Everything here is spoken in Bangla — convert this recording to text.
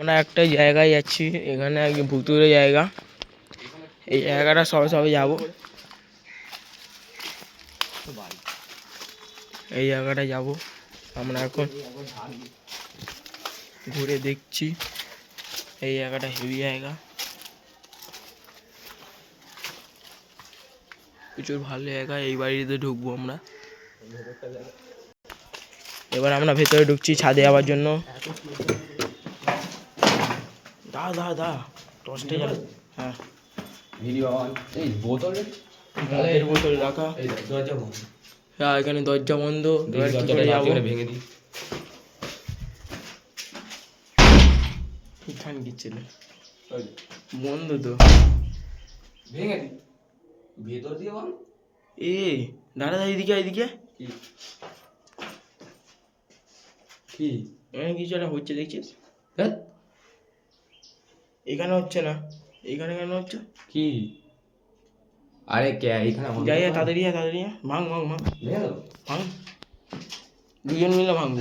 আমরা একটা জায়গায় যাচ্ছি, এখানে একদম ভুতুরে জায়গা। এই জায়গাটা সবে সবে যাবো, এই জায়গাটায় যাবো আমরা এখন, ঘুরে দেখছি। এই জায়গাটা হেভি জায়গা, প্রচুর ভালো জায়গা। এই বাড়িতে ঢুকবো আমরা, এবার আমরা ভেতরে ঢুকছি ছাদে যাওয়ার জন্য। দা দা দা টর্চটা জ্বালা। হ্যাঁ এই বোতল মদের বোতল রাখা। হ্যাঁ এখানে দরজা বন্ধ, এবার কি করে যাবো? ভেঙে দিই। এখানে কি ছিল বন্ধ তো, ভেঙে দিই ভেতর দিয়ে বল। এ দাঁড়া দা, এদিকে এদিকে কি এখানে কিছু একটা হচ্ছে দেখছিস? এখানে হচ্ছে না, এখানে কেন হচ্ছে? কি আরে কে এখানে যাই তাড়াতাড়ি তাড়াতাড়ি ভাঙ ভাঙ ভাঙ ভেঙে দাও। ভাঙ, দুজন মিলে ভাঙবো।